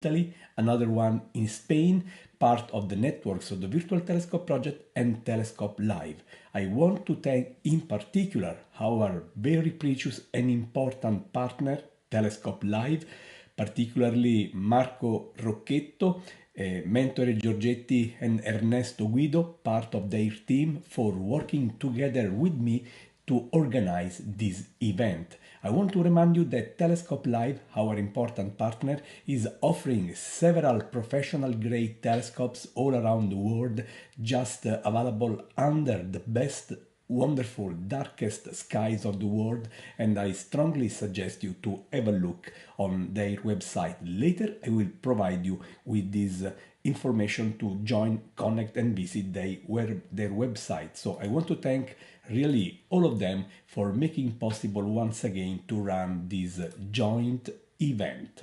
Italy, another one in Spain, part of the networks of the Virtual Telescope Project and Telescope Live. I want to thank in particular our very precious and important partner, Telescope Live, particularly Marco Rocchetto, Mentore Giorgetti and Ernesto Guido, part of their team, for working together with me to organize this event. I want to remind you that Telescope Live, our important partner, is offering several professional grade telescopes all around the world, just available under the best wonderful darkest skies of the world, and I strongly suggest you to have a look on their website. Later I will provide you with this information to join, connect and visit their website. So I want to thank really all of them for making possible once again to run this joint event.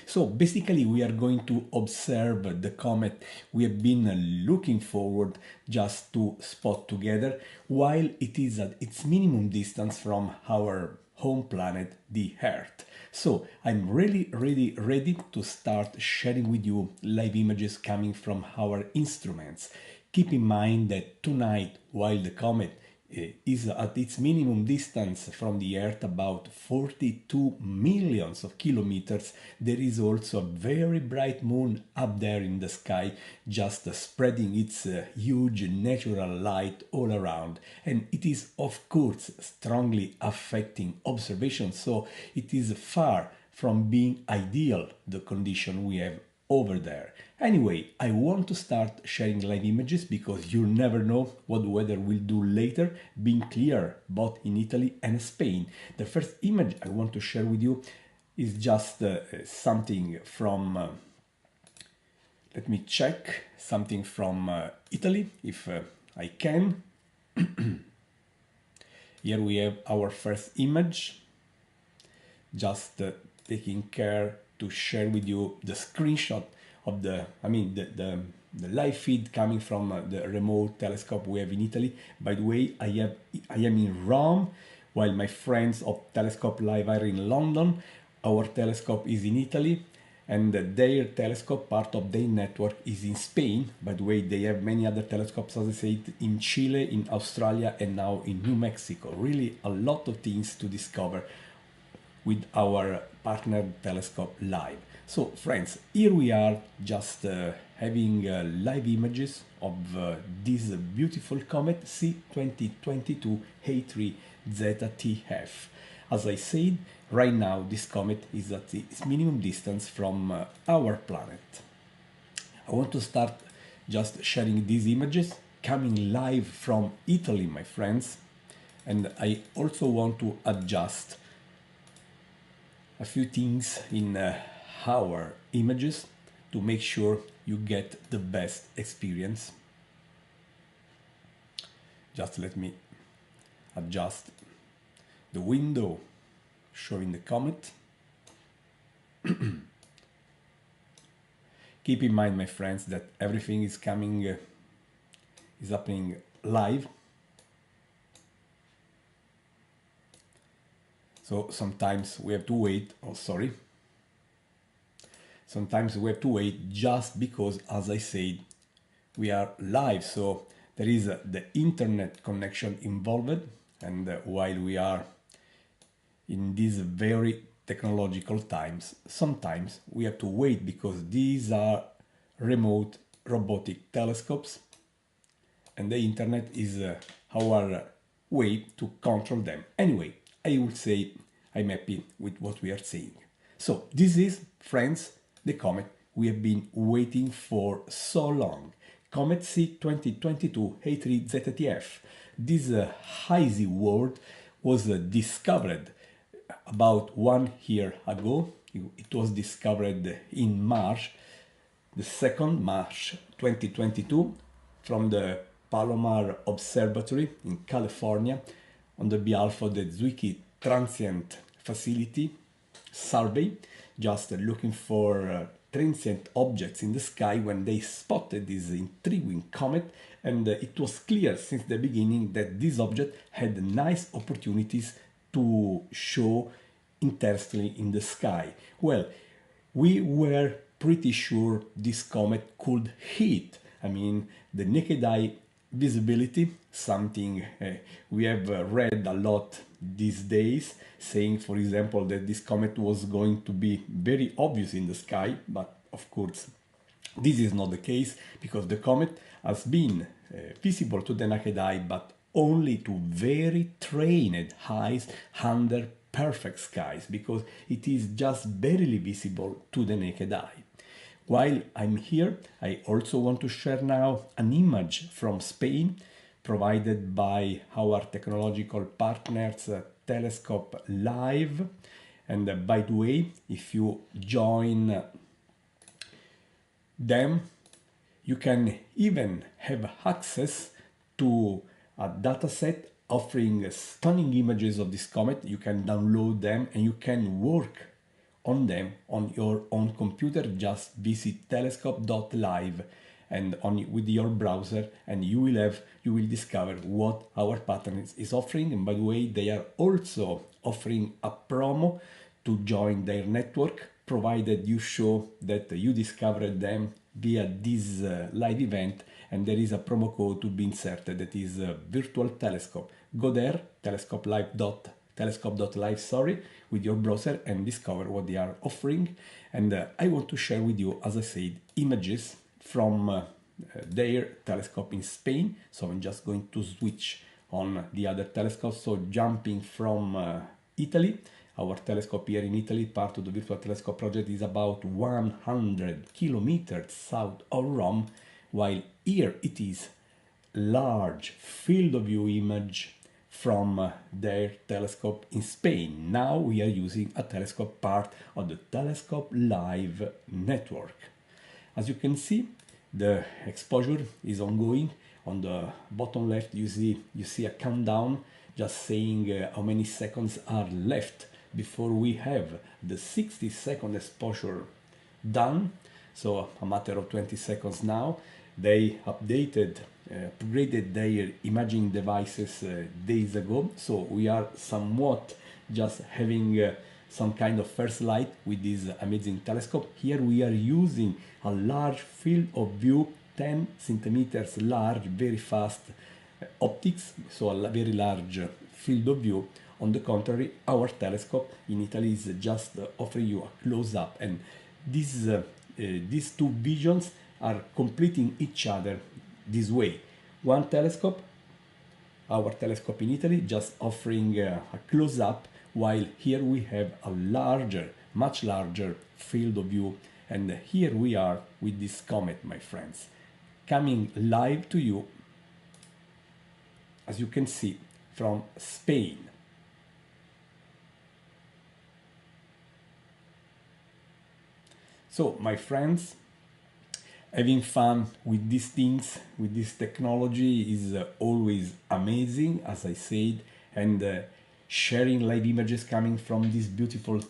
So basically we are going to observe the comet we have been looking forward just to spot together while it is at its minimum distance from our home planet, the Earth. So I'm really ready to start sharing with you live images coming from our instruments. Keep in mind that tonight, while the comet is at its minimum distance from the Earth, about 42 millions of kilometers, there is also a very bright moon up there in the sky, just spreading its huge natural light all around. And it is of course strongly affecting observation, so it is far from being ideal, the condition we have over there. Anyway, I want to start sharing live images because you never know what the weather will do later, being clear both in Italy and Spain. The first image I want to share with you is just something from, let me check, something from Italy, if I can. Here we have our first image, just taking care to share with you the screenshot of the live feed coming from the remote telescope we have in Italy. By the way, I am in Rome, while my friends of Telescope Live are in London. Our telescope is in Italy, and their telescope, part of their network, is in Spain. By the way, they have many other telescopes, as I said, in Chile, in Australia, and now in New Mexico. Really a lot of things to discover with our partner Telescope Live. So friends, here we are just having live images of this beautiful comet C2022 A3ZTF. As I said, right now this comet is at its minimum distance from our planet. I want to start just sharing these images coming live from Italy, my friends, and I also want to adjust a few things in our images to make sure you get the best experience. Just let me adjust the window showing the comet. Keep in mind, my friends, that everything is happening live. So sometimes we have to wait, sometimes we have to wait just because, as I said, we are live, so there is the internet connection involved, and while we are in these very technological times, sometimes we have to wait because these are remote robotic telescopes and the internet is our way to control them. Anyway, I would say I'm happy with what we are seeing. So this is, friends, the comet we have been waiting for so long. Comet C2022 A3ZTF. This hazy world was discovered about 1 year ago. It was discovered in March, the 2nd March 2022, from the Palomar Observatory in California on the behalf of the Zwicky Transient Facility Survey, just looking for transient objects in the sky when they spotted this intriguing comet, and it was clear since the beginning that this object had nice opportunities to show interestedly in the sky. Well, we were pretty sure this comet could hit. I mean, the naked eye visibility, something we have read a lot these days, saying, for example, that this comet was going to be very obvious in the sky, but of course, this is not the case because the comet has been visible to the naked eye, but only to very trained eyes under perfect skies, because it is just barely visible to the naked eye. While I'm here, I also want to share now an image from Spain provided by our technological partners Telescope Live. And by the way, if you join them, you can even have access to a dataset offering stunning images of this comet. You can download them and you can work on them on your own computer. Just visit telescope.live and with your browser, and you will discover what our partner is offering. And by the way, they are also offering a promo to join their network, provided you show that you discovered them via this live event, and there is a promo code to be inserted that is virtual telescope. Go there, telescope.live, sorry, with your browser and discover what they are offering. And I want to share with you, as I said, images from their telescope in Spain. So I'm just going to switch on the other telescope. So jumping from Italy, our telescope here in Italy, part of the Virtual Telescope project, is about 100 kilometers south of Rome, while here it is large field of view image from their telescope in Spain. Now we are using a telescope part of the Telescope Live network. As you can see, the exposure is ongoing. On the bottom left, you see a countdown just saying how many seconds are left before we have the 60-second exposure done. So a matter of 20 seconds now. They upgraded their imaging devices days ago, so we are somewhat just having some kind of first light with this amazing telescope. Here we are using a large field of view, 10 centimeters large, very fast optics, so a very large field of view. On the contrary, our telescope in Italy is just offering you a close-up, and these two visions are completing each other this way. One telescope, our telescope in Italy, just offering a close-up, while here we have a larger, much larger field of view. And here we are with this comet, my friends, coming live to you, as you can see, from Spain. So, my friends, having fun with these things, with this technology is always amazing, as I said, and sharing live images coming from this beautiful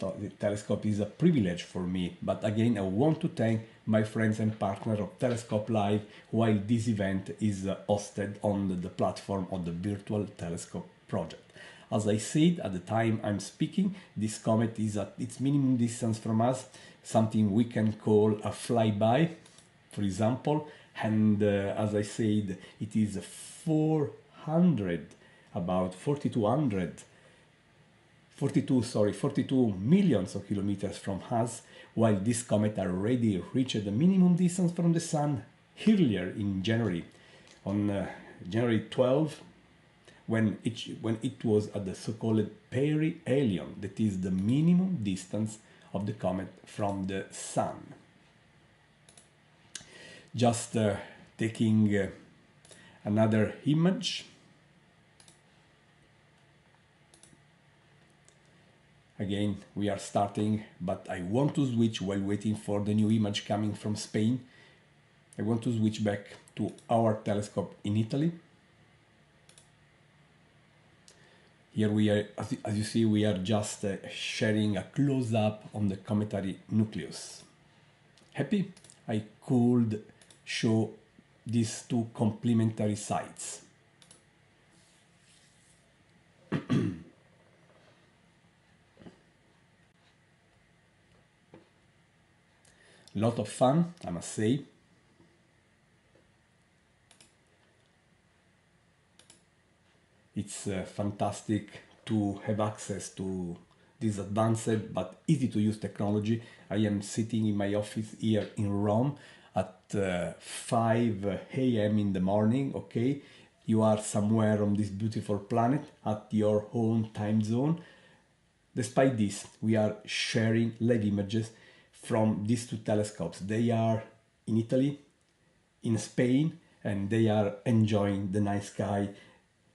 telescope is a privilege for me. But again, I want to thank my friends and partners of Telescope Live while this event is hosted on the platform of the Virtual Telescope project. As I said at the time I'm speaking, this comet is at its minimum distance from us, something we can call a flyby, for example, and as I said, it is 42 millions of kilometers from us, while this comet already reached the minimum distance from the Sun earlier in January, on January 12, when it was at the so-called perihelion, that is the minimum distance of the comet from the Sun. Just taking another image. Again, we are starting, but I want to switch while waiting for the new image coming from Spain. I want to switch back to our telescope in Italy. Here we are, as you see, we are just sharing a close-up on the cometary nucleus. Happy? I could show these two complementary sites. A lot of fun, I must say. It's fantastic to have access to this advanced but easy to use technology. I am sitting in my office here in Rome at 5 a.m. in the morning, okay? You are somewhere on this beautiful planet at your own time zone. Despite this, we are sharing live images from these two telescopes. They are in Italy, in Spain, and they are enjoying the night sky.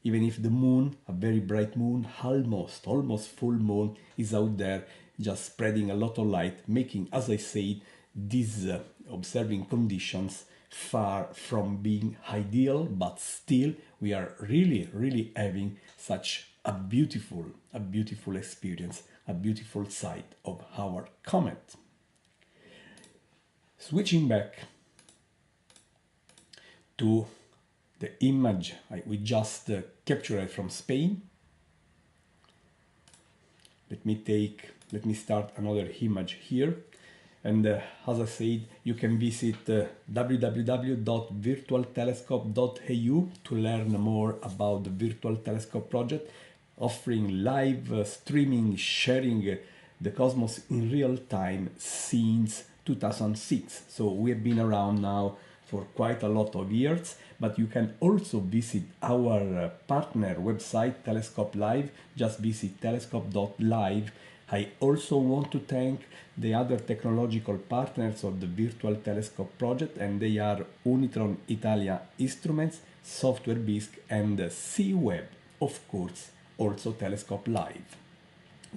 Even if the moon, a very bright moon, almost full moon, is out there just spreading a lot of light, making, as I said, these observing conditions far from being ideal, but still we are really having such a beautiful experience, a beautiful sight of our comet. Switching back to the image we just captured from Spain. Let me start another image here. And as I said, you can visit www.virtualtelescope.eu to learn more about the Virtual Telescope project, offering live streaming, sharing the cosmos in real time since 2006. So we have been around now for quite a lot of years, but you can also visit our partner website, Telescope Live. Just visit telescope.live. I also want to thank the other technological partners of the Virtual Telescope project, and they are Unitron Italia Instruments, Software Bisq, and C-Web, of course, also Telescope Live.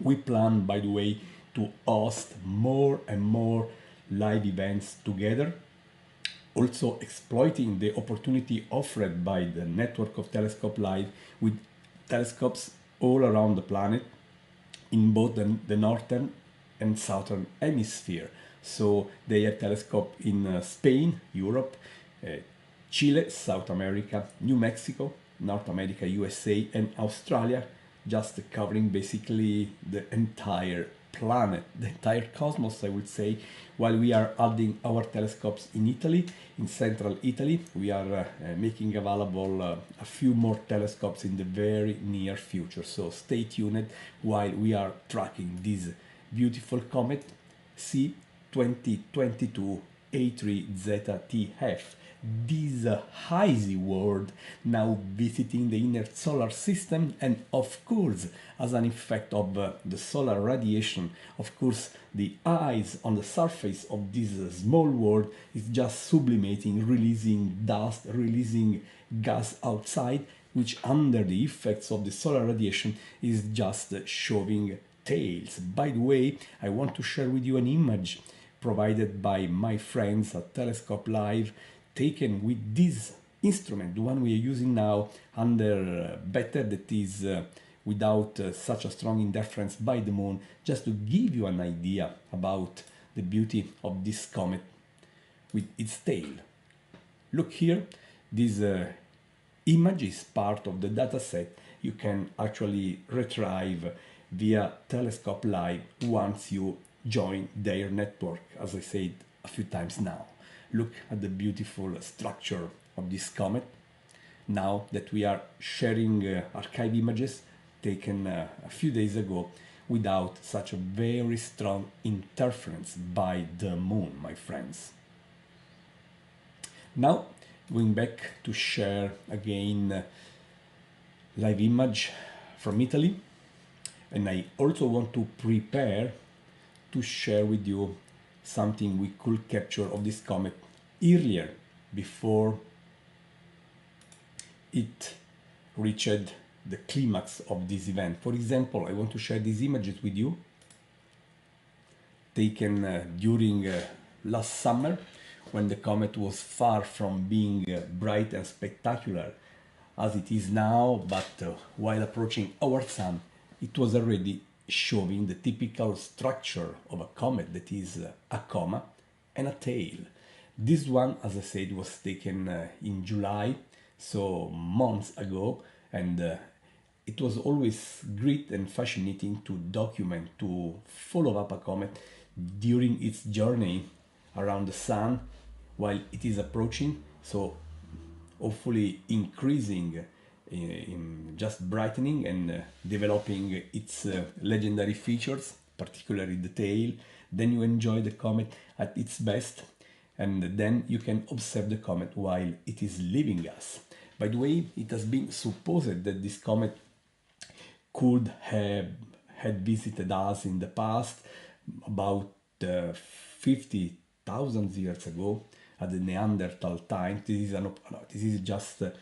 We plan, by the way, to host more and more live events together, also exploiting the opportunity offered by the network of Telescope Live with telescopes all around the planet in both the northern and southern hemisphere. So they have telescope in Spain, Europe, Chile, South America, New Mexico, North America, USA, and Australia, just covering basically the entire planet, the entire cosmos, I would say, while we are adding our telescopes in Italy, in central Italy. We are making available a few more telescopes in the very near future. So stay tuned while we are tracking this beautiful comet C2022 A3ZTF. This hazy world now visiting the inner solar system, and of course, as an effect of the solar radiation, of course, the ice on the surface of this small world is just sublimating, releasing dust, releasing gas outside, which under the effects of the solar radiation is just showing tails. By the way, I want to share with you an image provided by my friends at Telescope Live, taken with this instrument, the one we are using now, under better, that is without such a strong interference by the moon, just to give you an idea about the beauty of this comet with its tail. Look here, this image is part of the dataset you can actually retrieve via Telescope Live once you join their network, as I said a few times now. Look at the beautiful structure of this comet. Now that we are sharing archive images taken a few days ago without such a very strong interference by the moon, my friends. Now, going back to share again live image from Italy, and I also want to prepare to share with you something we could capture of this comet earlier, before it reached the climax of this event. For example, I want to share these images with you, taken during last summer, when the comet was far from being bright and spectacular as it is now, but while approaching our sun, it was already showing the typical structure of a comet, that is a coma and a tail. This one, as I said, was taken in July, so months ago, and it was always great and fascinating to document, to follow up a comet during its journey around the sun while it is approaching, so hopefully increasing in just brightening and developing its legendary features, particularly the tail. Then you enjoy the comet at its best, and then you can observe the comet while it is leaving us. By the way, it has been supposed that this comet could have had visited us in the past, about 50,000 years ago, at the Neanderthal time. This is just a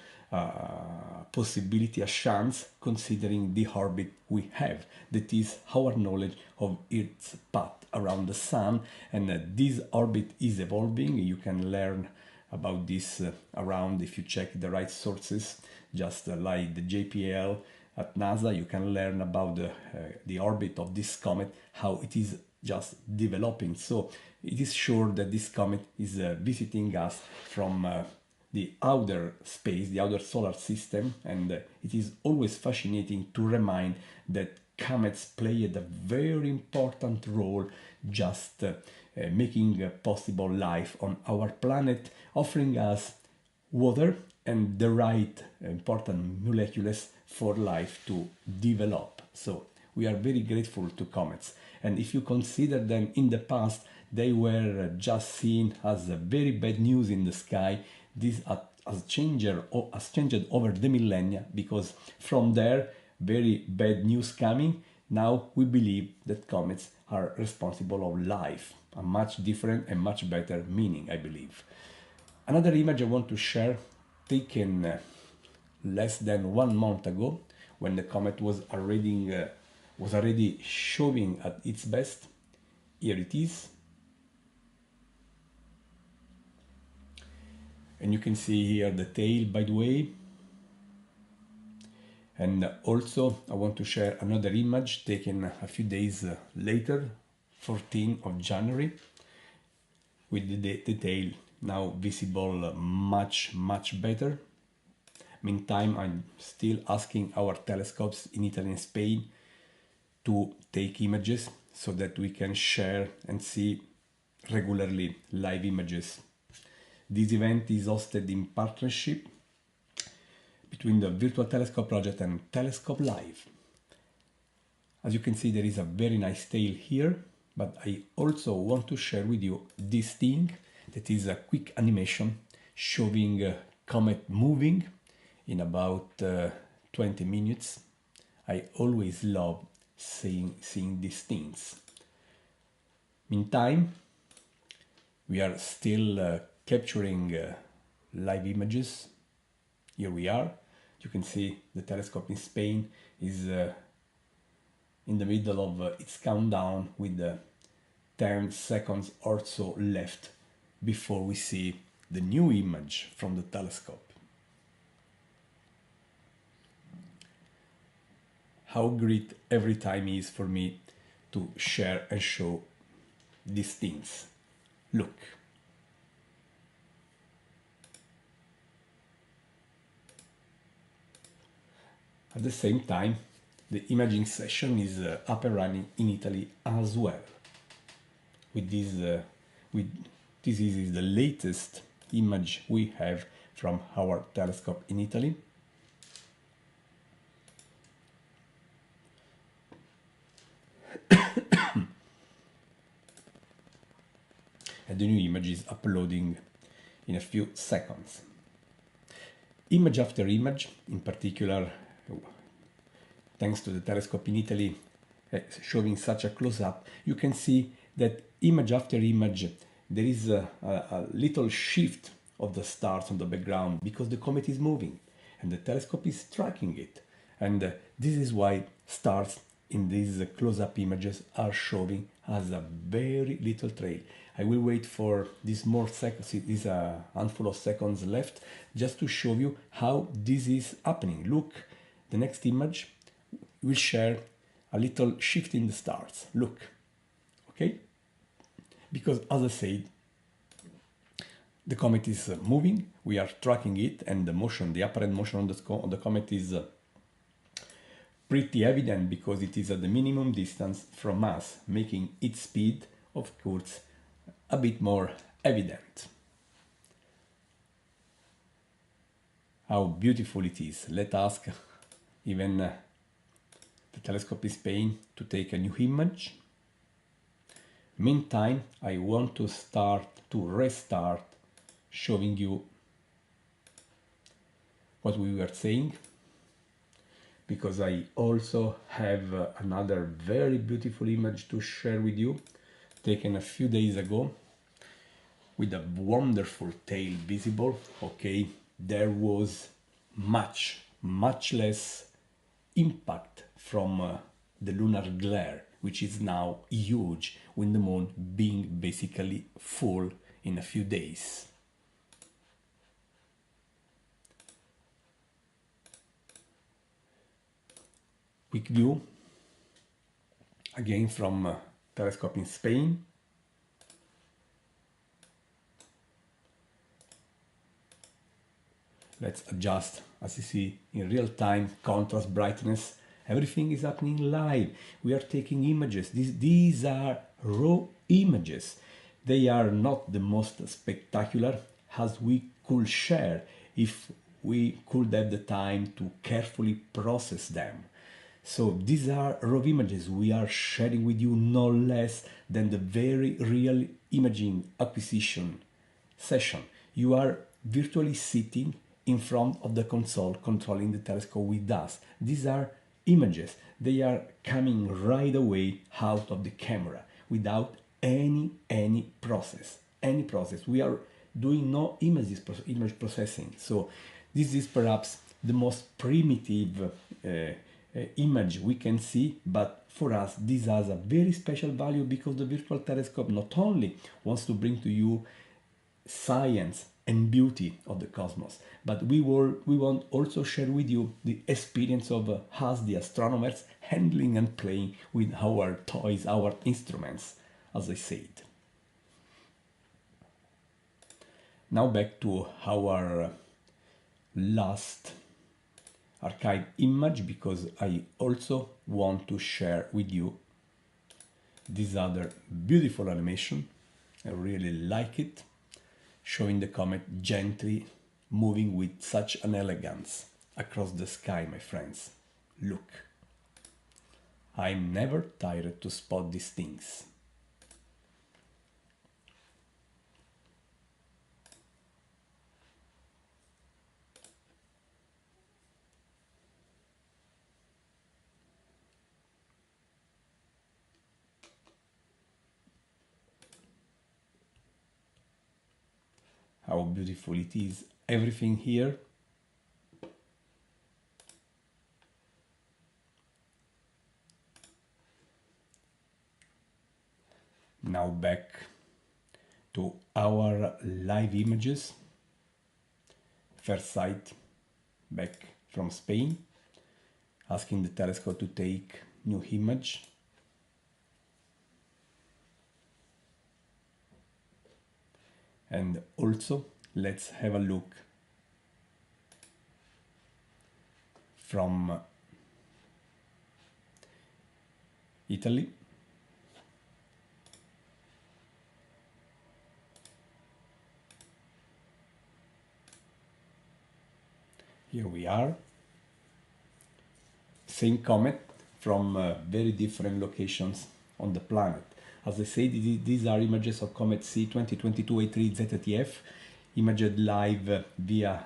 possibility, a chance, considering the orbit we have. That is our knowledge of its path around the sun, and this orbit is evolving. You can learn about this around, if you check the right sources, just like the JPL at NASA. You can learn about the orbit of this comet, how it is just developing. So it is sure that this comet is visiting us from the outer space, the outer solar system, and it is always fascinating to remind that comets played a very important role, just making possible life on our planet, offering us water and the right important molecules for life to develop. So we are very grateful to comets, and if you consider them in the past, they were just seen as very bad news in the sky. This has changed over the millennia, because from there, very bad news coming, now we believe that comets are responsible of life, a much different and much better meaning, I believe. Another image I want to share, taken less than 1 month ago, when the comet was already showing at its best. Here it is. And you can see here the tail, by the way. And also I want to share another image taken a few days later, 14th of January, with the tail now visible much better. Meantime, I'm still asking our telescopes in Italy and Spain to take images so that we can share and see regularly live images. This event is hosted in partnership between the Virtual Telescope Project and Telescope Live. As you can see, there is a very nice tail here, but I also want to share with you this thing that is a quick animation showing comet moving in about 20 minutes. I always love seeing these things. Meantime, we are still capturing live images. Here we are. You can see the telescope in Spain is in the middle of its countdown, with 10 seconds or so left before we see the new image from the telescope. How great every time is for me to share and show these things. Look. At the same time, the imaging session is up and running in Italy as well. This is the latest image we have from our telescope in Italy. And the new image is uploading in a few seconds. Image after image, in particular, thanks to the telescope in Italy showing such a close-up, you can see that image after image there is a little shift of the stars on the background, because the comet is moving and the telescope is tracking it. And this is why stars in these close-up images are showing as a very little trail. I will wait for these more seconds, there's a handful of seconds left, just to show you how this is happening. Look, the next image will share a little shift in the stars. Look, okay? Because as I said, the comet is moving, we are tracking it, and the motion, the apparent motion on the comet is pretty evident, because it is at the minimum distance from us, making its speed, of course, a bit more evident. How beautiful it is. Let's ask even the telescope in Spain to take a new image. Meantime, I want to restart showing you what we were saying, because I also have another very beautiful image to share with you, taken a few days ago, with a wonderful tail visible. Okay, there was much less impact from the lunar glare, which is now huge, with the moon being basically full in a few days. Quick view again from telescope in Spain. Let's adjust, as you see, in real time, contrast, brightness, everything is happening live. We are taking images. These are raw images. They are not the most spectacular, as we could share if we could have the time to carefully process them. So these are raw images we are sharing with you, no less than the very real imaging acquisition session. You are virtually sitting in front of the console controlling the telescope with us. These are images. They are coming right away out of the camera without any process. We are doing no image processing. So this is perhaps the most primitive image we can see, but for us this has a very special value, because the virtual telescope not only wants to bring to you science and beauty of the cosmos, but we want also share with you the experience of us, the astronomers, handling and playing with our toys, our instruments, as I said. Now back to our last archive image, because I also want to share with you this other beautiful animation. I really like it, showing the comet gently moving with such an elegance across the sky, my friends. Look, I'm never tired to spot these things. How beautiful it is, everything here. Now back to our live images. First sight back from Spain, asking the telescope to take new image. And also, let's have a look from Italy. Here we are. Same comet from very different locations on the planet. As I said, these are images of Comet C 2022 A3 ZTF, imaged live via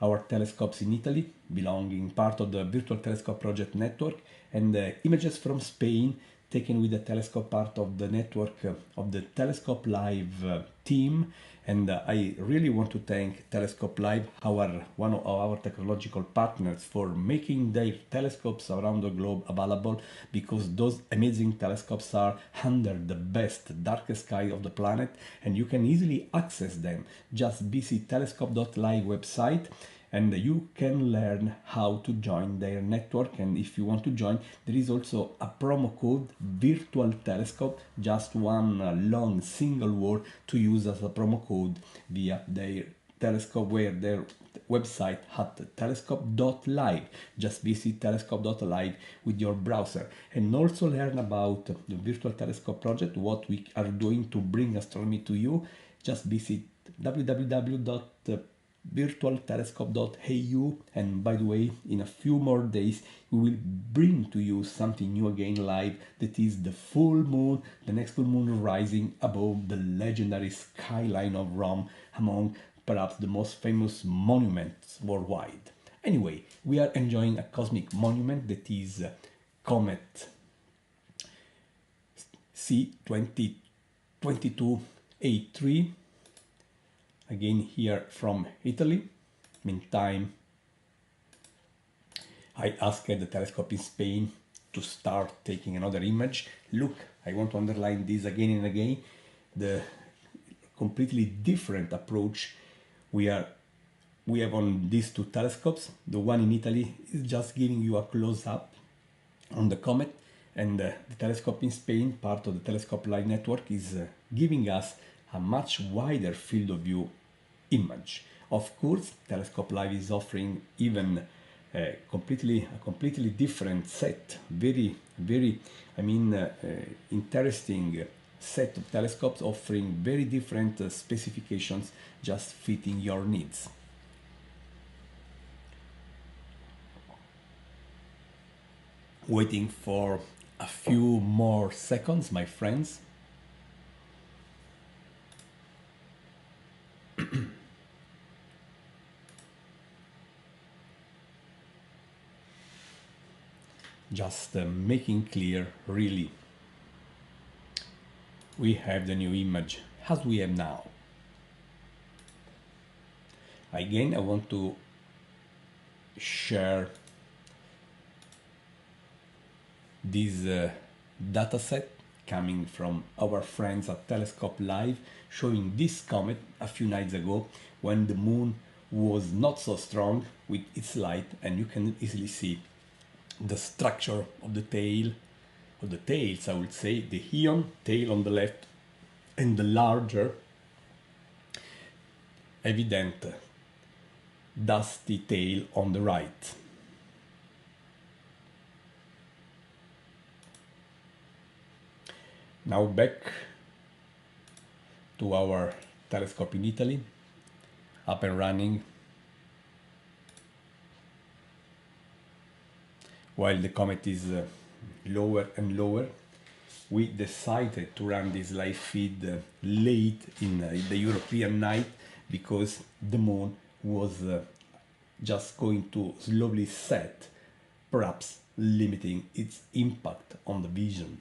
our telescopes in Italy, belonging part of the Virtual Telescope Project network, and images from Spain taken with the telescope part of the network of the Telescope Live team. And I really want to thank Telescope Live, one of our technological partners, for making their telescopes around the globe available, because those amazing telescopes are under the best darkest sky of the planet, and you can easily access them. Just visit telescope.live website and you can learn how to join their network. And if you want to join, there is also a promo code virtual telescope, just one long single word to use as a promo code via their telescope, where their website at telescope.live. Just visit telescope.live with your browser and also learn about the virtual telescope project, what we are doing to bring astronomy to you. Just visit www.virtualtelescope.eu, and by the way, in a few more days we will bring to you something new again live, that is the full moon, the next full moon rising above the legendary skyline of Rome, among perhaps the most famous monuments worldwide. Anyway, we are enjoying a cosmic monument that is Comet C2022A3, again here from Italy. Meantime, I asked the telescope in Spain to start taking another image. Look, I want to underline this again and again, the completely different approach we have on these two telescopes. The one in Italy is just giving you a close-up on the comet, and the telescope in Spain, part of the Telescope Live network, is giving us a much wider field of view image. Of course, Telescope Live is offering even a completely different set, very interesting set of telescopes, offering very different specifications, just fitting your needs. Waiting for a few more seconds, my friends. Just making clear, really, we have the new image as we have now. Again, I want to share this data set coming from our friends at Telescope Live, showing this comet a few nights ago when the moon was not so strong with its light, and you can easily see the structure of the tail, or the tails I would say, the Ion tail on the left and the larger evident dusty tail on the right. Now back to our telescope in Italy, up and running. While the comet is lower and lower, we decided to run this live feed late in the European night, because the moon was just going to slowly set, perhaps limiting its impact on the vision.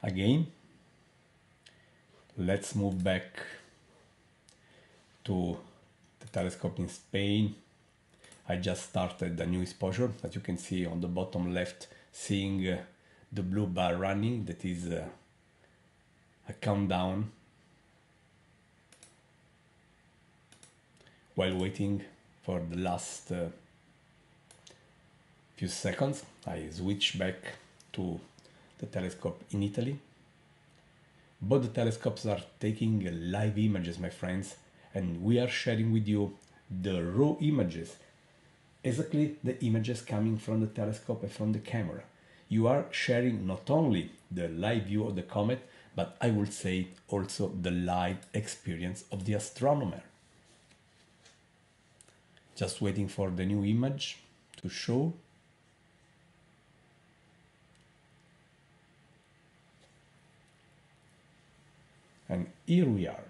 Again, let's move back to the telescope in Spain. I just started a new exposure, as you can see on the bottom left, seeing the blue bar running, that is a countdown. While waiting for the last few seconds, I switch back to the telescope in Italy. Both the telescopes are taking live images, my friends, and we are sharing with you the raw images, exactly the images coming from the telescope and from the camera. You are sharing not only the live view of the comet, but I would say also the live experience of the astronomer. Just waiting for the new image to show. And here we are.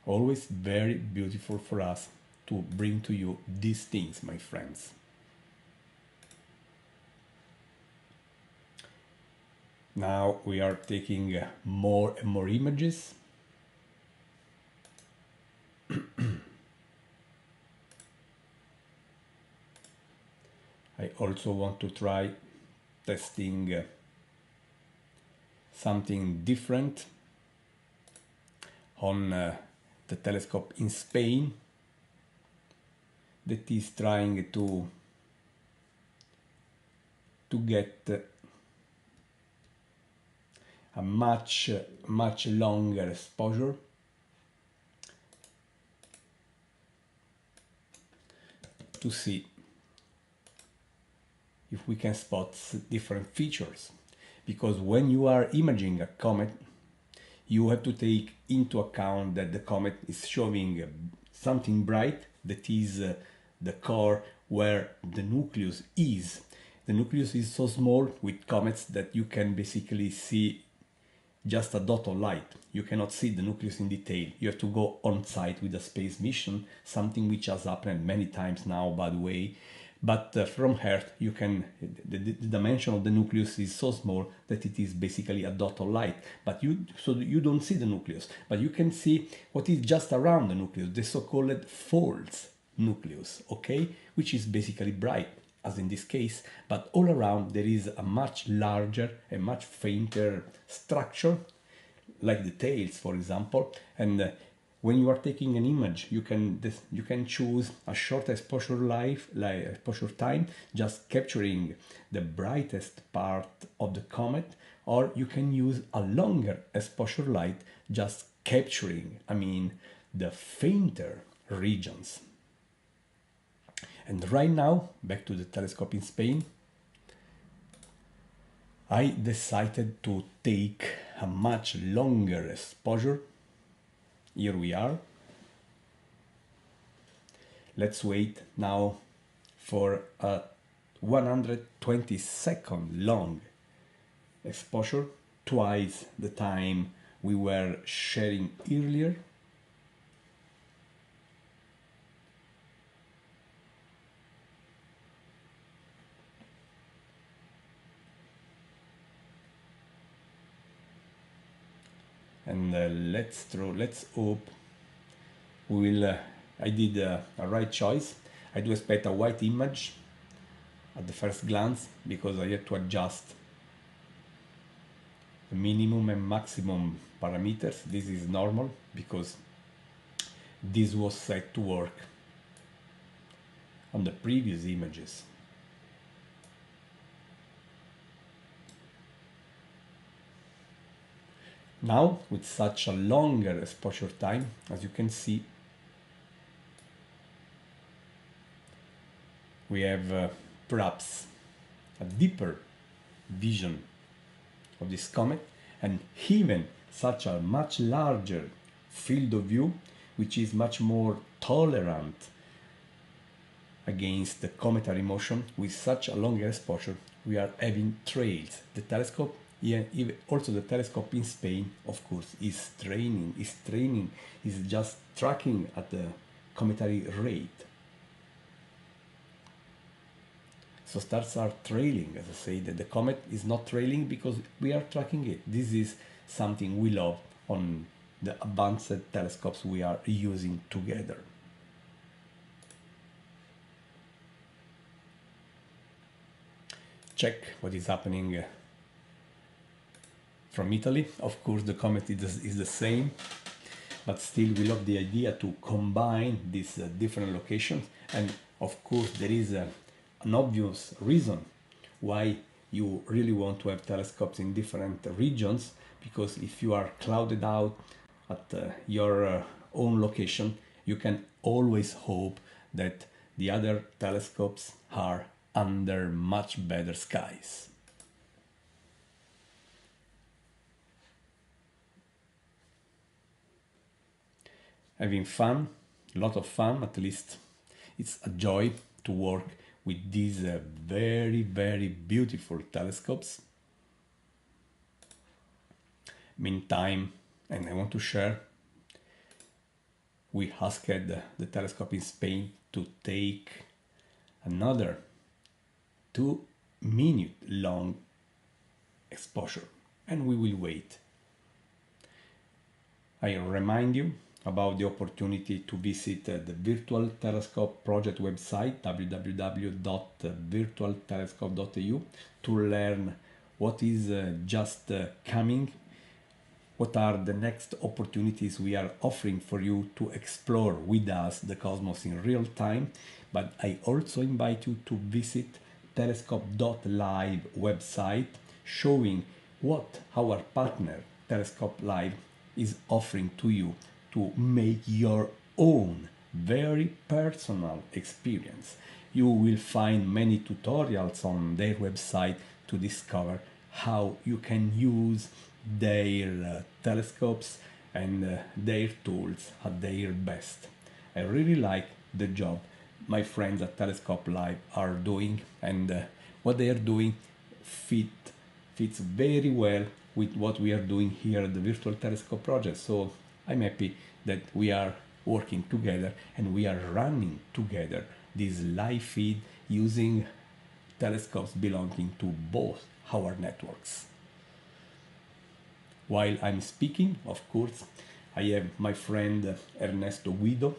Always very beautiful for us to bring to you these things, my friends. Now we are taking more and more images. I also want to try testing something different on the telescope in Spain, that is trying to to get a much longer exposure. To see if we can spot different features, because when you are imaging a comet, you have to take into account that the comet is showing something bright, that is the core where the nucleus is. The nucleus is so small with comets that you can basically see just a dot of light. You cannot see the nucleus in detail. You have to go on site with a space mission, something which has happened many times now, by the way. But from Earth, you can, the dimension of the nucleus is so small that it is basically a dot of light. But you don't see the nucleus, but you can see what is just around the nucleus, the so-called false nucleus, okay, which is basically bright, as in this case, but all around there is a much larger and much fainter structure, like the tails, for example. And when you are taking an image, you can choose a short exposure time, just capturing the brightest part of the comet, or you can use a longer exposure light, just capturing, the fainter regions. And right now, back to the telescope in Spain, I decided to take a much longer exposure. Here we are. Let's wait now for a 120-second long exposure, twice the time we were sharing earlier. And let's hope we will. I did a right choice. I do expect a white image at the first glance, because I had to adjust the minimum and maximum parameters. This is normal because this was set to work on the previous images. Now, with such a longer exposure time, as you can see, we have perhaps a deeper vision of this comet, and even such a much larger field of view, which is much more tolerant against the cometary motion. With such a longer exposure, we are having trails. The telescope, even also the telescope in Spain, of course, is just tracking at the cometary rate. So stars are trailing, as I say, that the comet is not trailing because we are tracking it. This is something we love on the advanced telescopes we are using together. Check what is happening from Italy. Of course, the comet is the same, but still we love the idea to combine these different locations. And of course, there is an obvious reason why you really want to have telescopes in different regions, because if you are clouded out at your own location, you can always hope that the other telescopes are under much better skies. Having fun, a lot of fun, at least it's a joy to work with these very, very beautiful telescopes. Meantime, and I want to share, we asked the telescope in Spain to take another 2-minute long exposure, and we will wait. I remind you about the opportunity to visit the Virtual Telescope Project website, www.virtualtelescope.eu, to learn what is just coming, what are the next opportunities we are offering for you to explore with us the cosmos in real time. But I also invite you to visit telescope.live website showing what our partner Telescope Live is offering to you to make your own very personal experience. You will find many tutorials on their website to discover how you can use their telescopes and their tools at their best. I really like the job my friends at Telescope Live are doing, and what they are doing fits very well with what we are doing here at the Virtual Telescope Project. So I'm happy that we are working together and we are running together this live feed using telescopes belonging to both our networks. While I'm speaking, of course, I have my friend Ernesto Guido,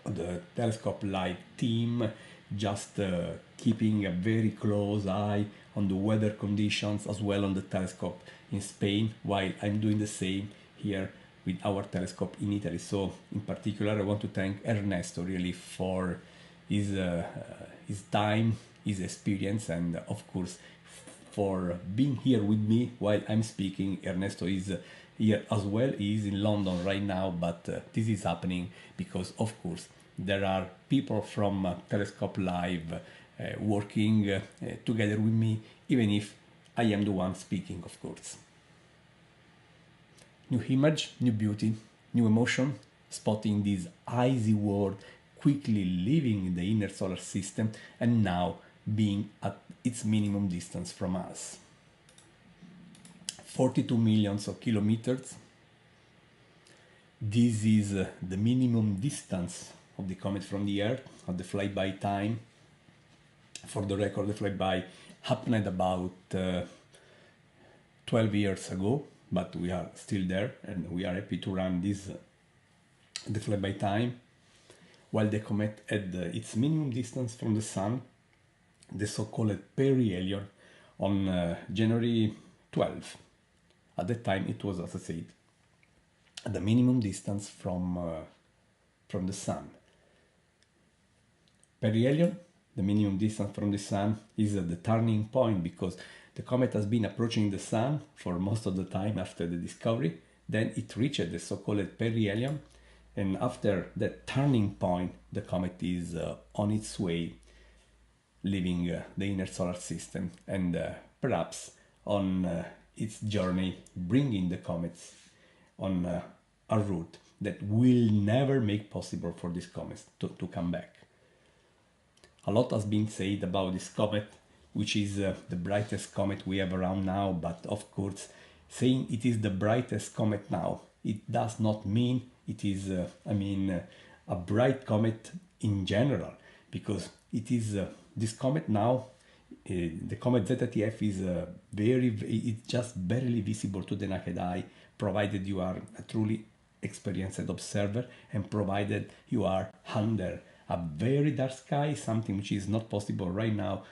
the Telescope Live team, just keeping a very close eye on the weather conditions as well on the telescope in Spain, while I'm doing the same here with our telescope in Italy. So in particular, I want to thank Ernesto really for his time, his experience, and of course for being here with me while I'm speaking. Ernesto is here as well. He is in London right now, but this is happening because, of course, there are people from Telescope Live working together with me, even if I am the one speaking, of course. New image, new beauty, new emotion, spotting this icy world quickly leaving the inner solar system and now being at its minimum distance from us. 42 millions of kilometers. This is the minimum distance of the comet from the Earth at the flyby time. For the record, the flyby happened about 12 years ago, but we are still there and we are happy to run this the flyby time. While the comet had its minimum distance from the Sun, the so-called perihelion, on January 12. At that time it was, as I said, the minimum distance from the Sun. Perihelion, the minimum distance from the Sun, is the turning point because the comet has been approaching the Sun for most of the time after the discovery. Then it reached the so-called perihelion, and after that turning point, the comet is on its way leaving the inner solar system and perhaps on its journey bringing the comets on a route that will never make possible for these comets to come back. A lot has been said about this comet, which is the brightest comet we have around now, but of course saying it is the brightest comet now, it does not mean it is a bright comet in general, because it is this comet now, the comet ZTF is it's just barely visible to the naked eye, provided you are a truly experienced observer and provided you are under a very dark sky, something which is not possible right now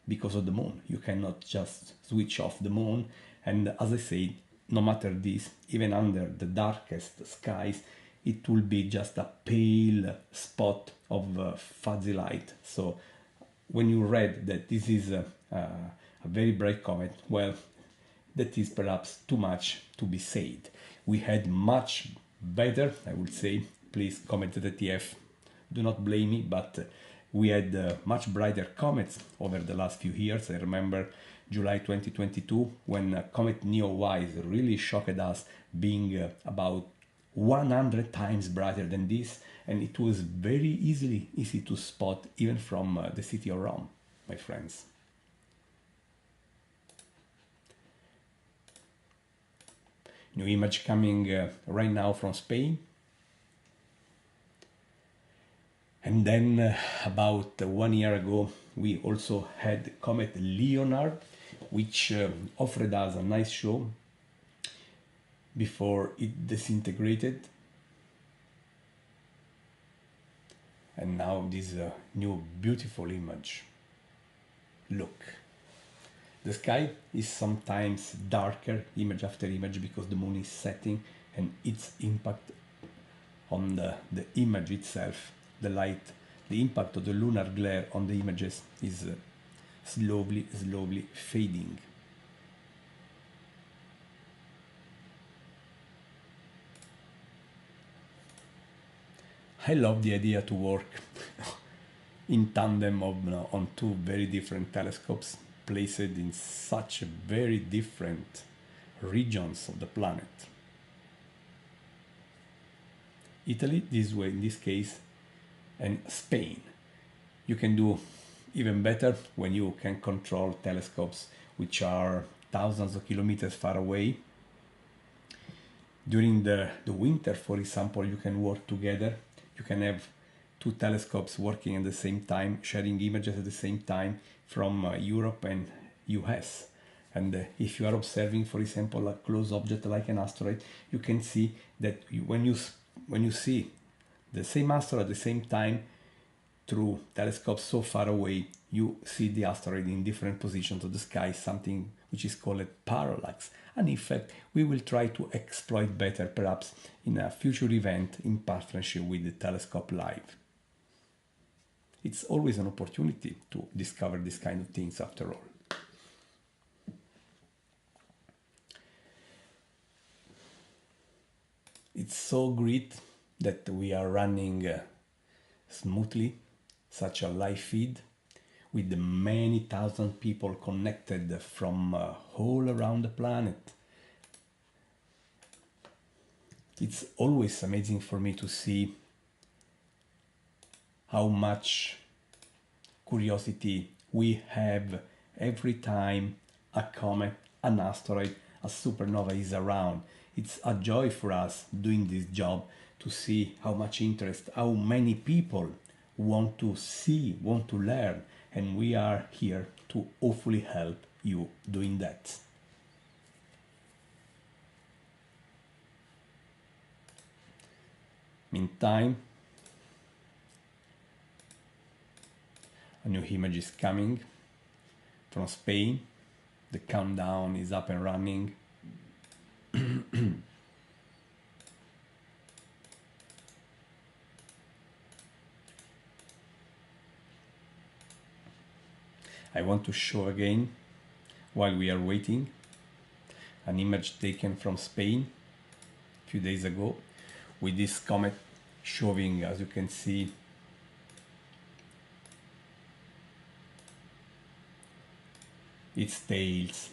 because of the moon. You cannot just switch off the moon, and as I said, no matter this, even under the darkest skies, it will be just a pale spot of fuzzy light. So when you read that this is a very bright comet, well, that is perhaps too much to be said. We had much better, I would say, please comment ZTF, do not blame me, but we had much brighter comets over the last few years. I remember July 2022 when Comet Neowise really shocked us, being about 100 times brighter than this, and it was very easy to spot even from the city of Rome, my friends. New image coming right now from Spain. And then about 1 year ago we also had Comet Leonard, which offered us a nice show before it disintegrated. And now this new beautiful image. Look, the sky is sometimes darker image after image because the moon is setting, and its impact on the image itself, the light, the impact of the lunar glare on the images is slowly, slowly fading. I love the idea to work in tandem on two very different telescopes placed in such very different regions of the planet. Italy, this way, in this case, and Spain. You can do even better when you can control telescopes which are thousands of kilometers far away. During the winter, for example, you can work together. You can have two telescopes working at the same time, sharing images at the same time from Europe and US. And if you are observing, for example, a close object like an asteroid, you can see that when you see the same asteroid at the same time through telescopes so far away, you see the asteroid in different positions of the sky, something which is called parallax. And in fact, we will try to exploit better perhaps in a future event in partnership with the Telescope Live. It's always an opportunity to discover this kind of things after all. It's so great that we are running smoothly such a live feed with the many thousand people connected from all around the planet. It's always amazing for me to see how much curiosity we have every time a comet, an asteroid, a supernova is around. It's a joy for us doing this job to see how much interest, how many people want to see, want to learn, and we are here to hopefully help you doing that. Meantime, a new image is coming from Spain. The countdown is up and running. I want to show again, while we are waiting, an image taken from Spain a few days ago with this comet showing, as you can see, its tails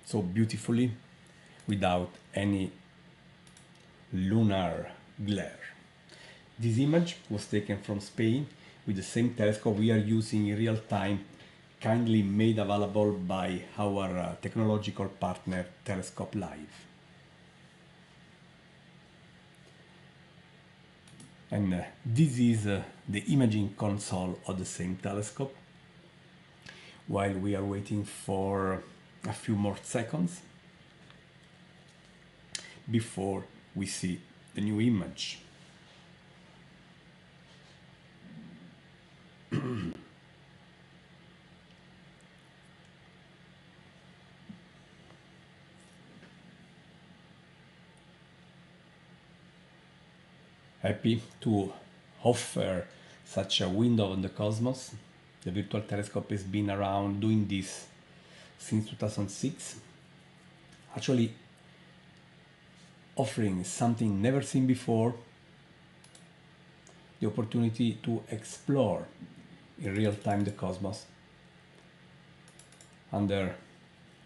so beautifully without any lunar glare. This image was taken from Spain with the same telescope we are using in real time, kindly made available by our technological partner Telescope Live. And this is the imaging console of the same telescope. While we are waiting for a few more seconds before we see the new image. Happy to offer such a window on the cosmos. The virtual telescope has been around doing this since 2006, actually offering something never seen before, the opportunity to explore in real time the cosmos under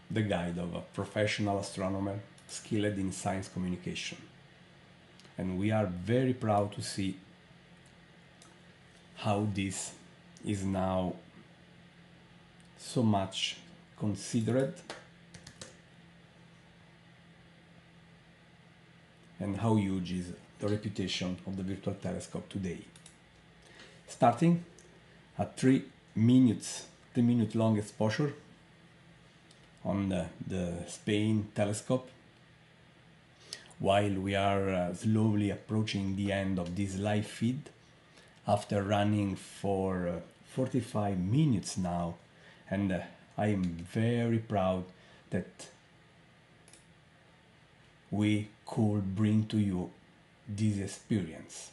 the guide of a professional astronomer skilled in science communication. And we are very proud to see how this is now so much considered and how huge is the reputation of the virtual telescope today. Starting at 3 minute long exposure on the Spain telescope, while we are slowly approaching the end of this live feed after running for 45 minutes now, and I am very proud that we could bring to you this experience.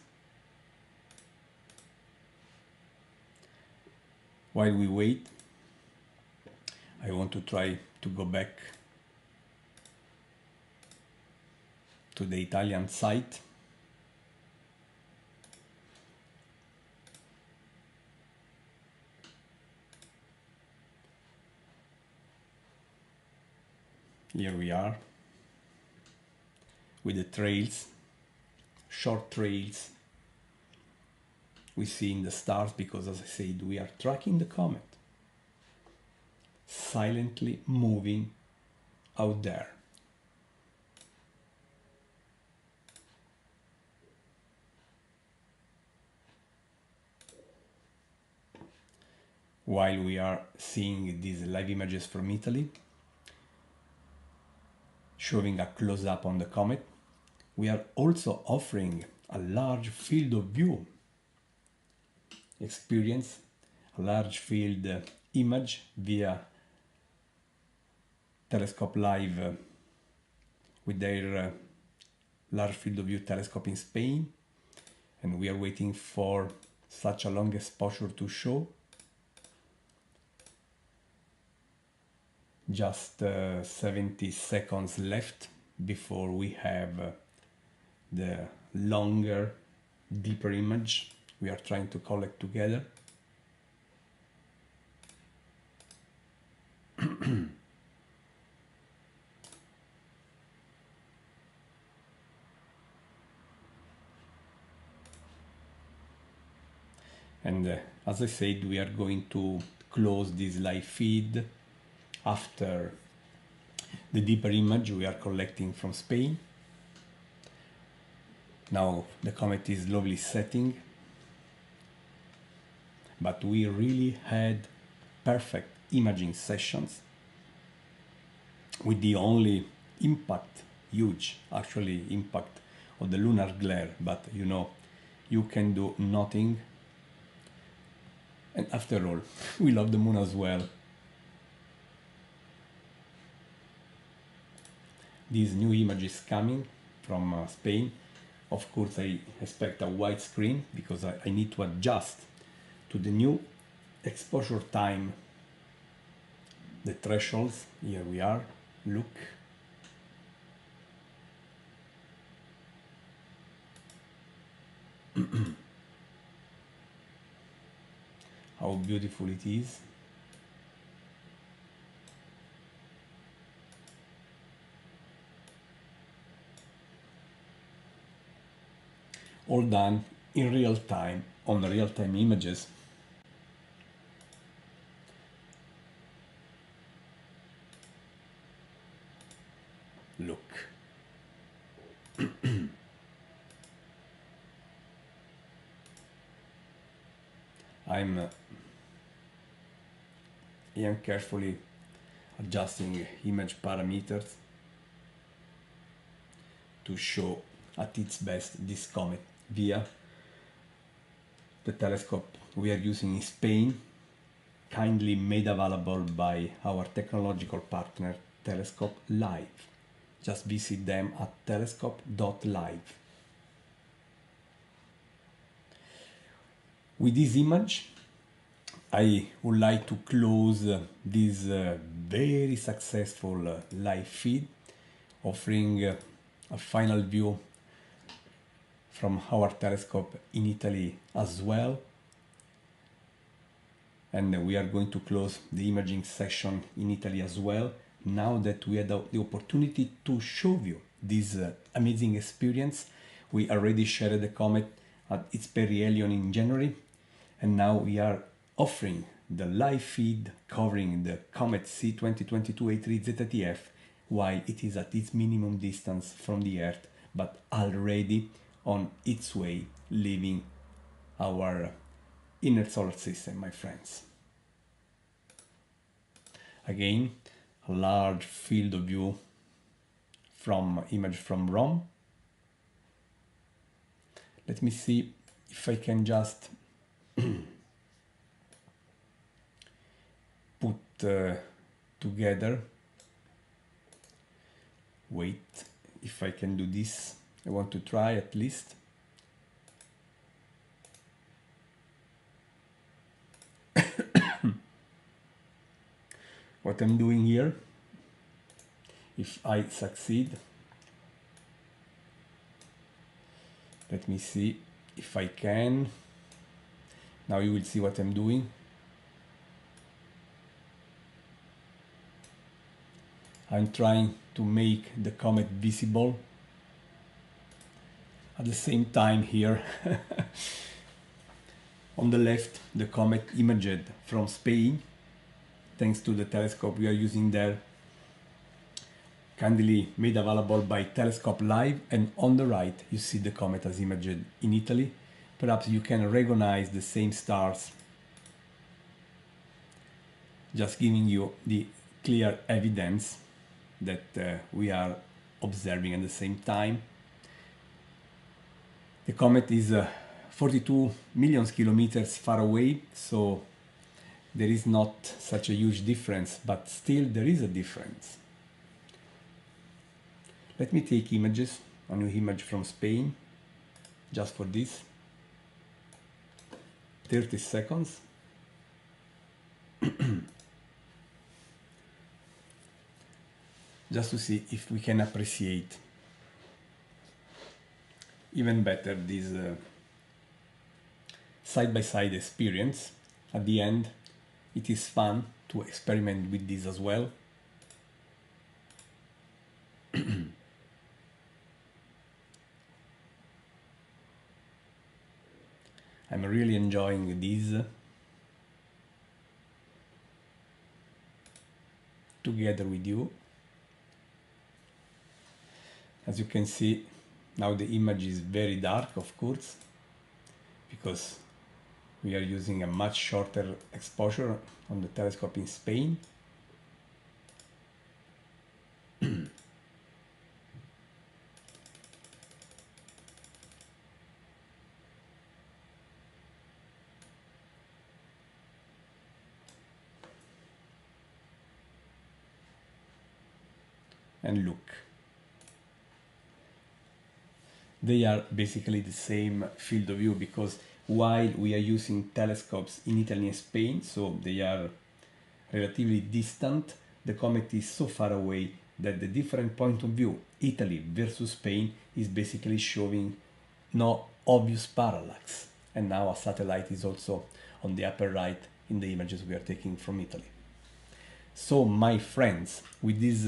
While we wait, I want to try to go back to the Italian site. Here we are with the trails, short trails we see in the stars, because as I said, we are tracking the comet silently moving out there. While we are seeing these live images from Italy, showing a close-up on the comet, we are also offering a large field of view experience, a large field image via Telescope Live with their large field of view telescope in Spain, and we are waiting for such a long exposure to show. Just 70 seconds left before we have the longer, deeper image we are trying to collect together. And as I said, we are going to close this live feed after the deeper image we are collecting from Spain. Now the comet is slowly setting, but we really had perfect imaging sessions with the only impact, huge actually impact of the lunar glare, but you know, you can do nothing. And after all, we love the moon as well. This new image is coming from Spain. Of course, I expect a wide screen because I need to adjust to the new exposure time, the thresholds. Here we are, look. How beautiful it is. All done in real time on real-time images. Look. I am carefully adjusting image parameters to show at its best this comet via the telescope we are using in Spain, kindly made available by our technological partner Telescope Live. Just visit them at telescope.live. With this image, I would like to close this very successful live feed, offering a final view from our telescope in Italy as well. And we are going to close the imaging session in Italy as well, now that we had the opportunity to show you this amazing experience. We already shared the comet at its perihelion in January, and now we are offering the live feed covering the Comet C2022 A3 ZTF while it is at its minimum distance from the Earth, but already on its way leaving our inner solar system, my friends. Again, a large field of view from image from Rome. Let me see if I can just put together. Wait, if I can do this. I want to try at least. what I'm doing here. If I succeed, let me see if I can. Now you will see what I'm doing. I'm trying to make the comet visible. At the same time here, on the left, the comet imaged from Spain, thanks to the telescope we are using there, kindly made available by Telescope Live, and on the right you see the comet as imaged in Italy. Perhaps you can recognize the same stars, just giving you the clear evidence that we are observing at the same time. The comet is 42 million kilometers far away, so there is not such a huge difference, but still there is a difference. Let me take images, a new image from Spain, just for this. 30 seconds. Just to see if we can appreciate even better this side-by-side experience. At the end, it is fun to experiment with this as well. I'm really enjoying this together with you. As you can see, now the image is very dark, of course, because we are using a much shorter exposure on the telescope in Spain. And look, they are basically the same field of view, because while we are using telescopes in Italy and Spain, so they are relatively distant, the comet is so far away that the different point of view, Italy versus Spain, is basically showing no obvious parallax. And now a satellite is also on the upper right in the images we are taking from Italy. So my friends, with this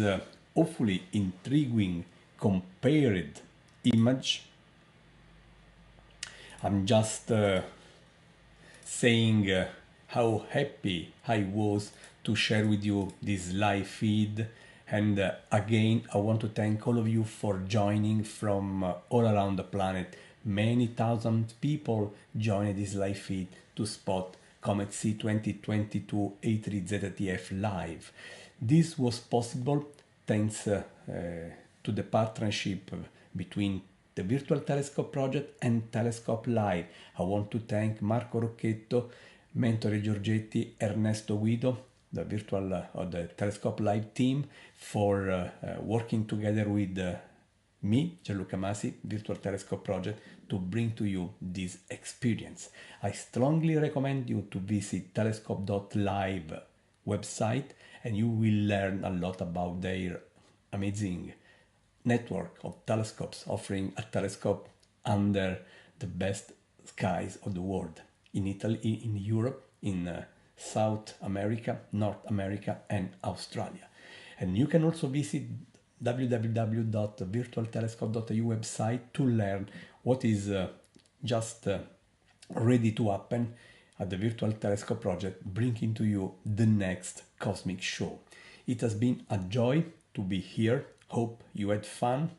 hopefully intriguing compared image, I'm just saying how happy I was to share with you this live feed. And again, I want to thank all of you for joining from all around the planet. Many thousand people joined this live feed to spot Comet C 2022 A3ZTF live. This was possible thanks to the partnership between the Virtual Telescope Project and Telescope Live. I want to thank Marco Rocchetto, Mentore Giorgetti, Ernesto Guido, the Virtual or the Telescope Live team, for working together with me, Gianluca Masi, Virtual Telescope Project, to bring to you this experience. I strongly recommend you to visit telescope.live website, and you will learn a lot about their amazing network of telescopes offering a telescope under the best skies of the world, in Italy, in Europe, in South America, North America, and Australia. And you can also visit www.virtualtelescope.eu website to learn what is just ready to happen at the Virtual Telescope Project, bringing to you the next cosmic show. It has been a joy to be here. Hope you had fun.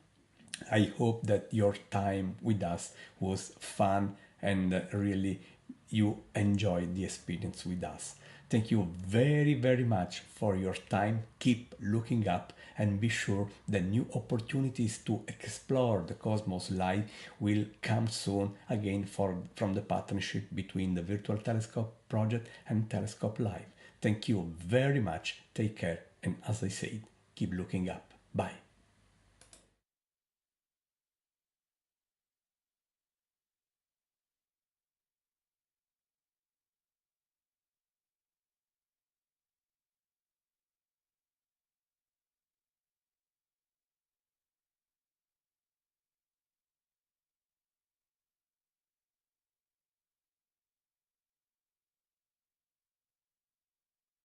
I hope that your time with us was fun and really you enjoyed the experience with us. Thank you very, very much for your time. Keep looking up and be sure that new opportunities to explore the cosmos live will come soon again from the partnership between the Virtual Telescope Project and Telescope Live. Thank you very much. Take care. And as I said, keep looking up. Bye.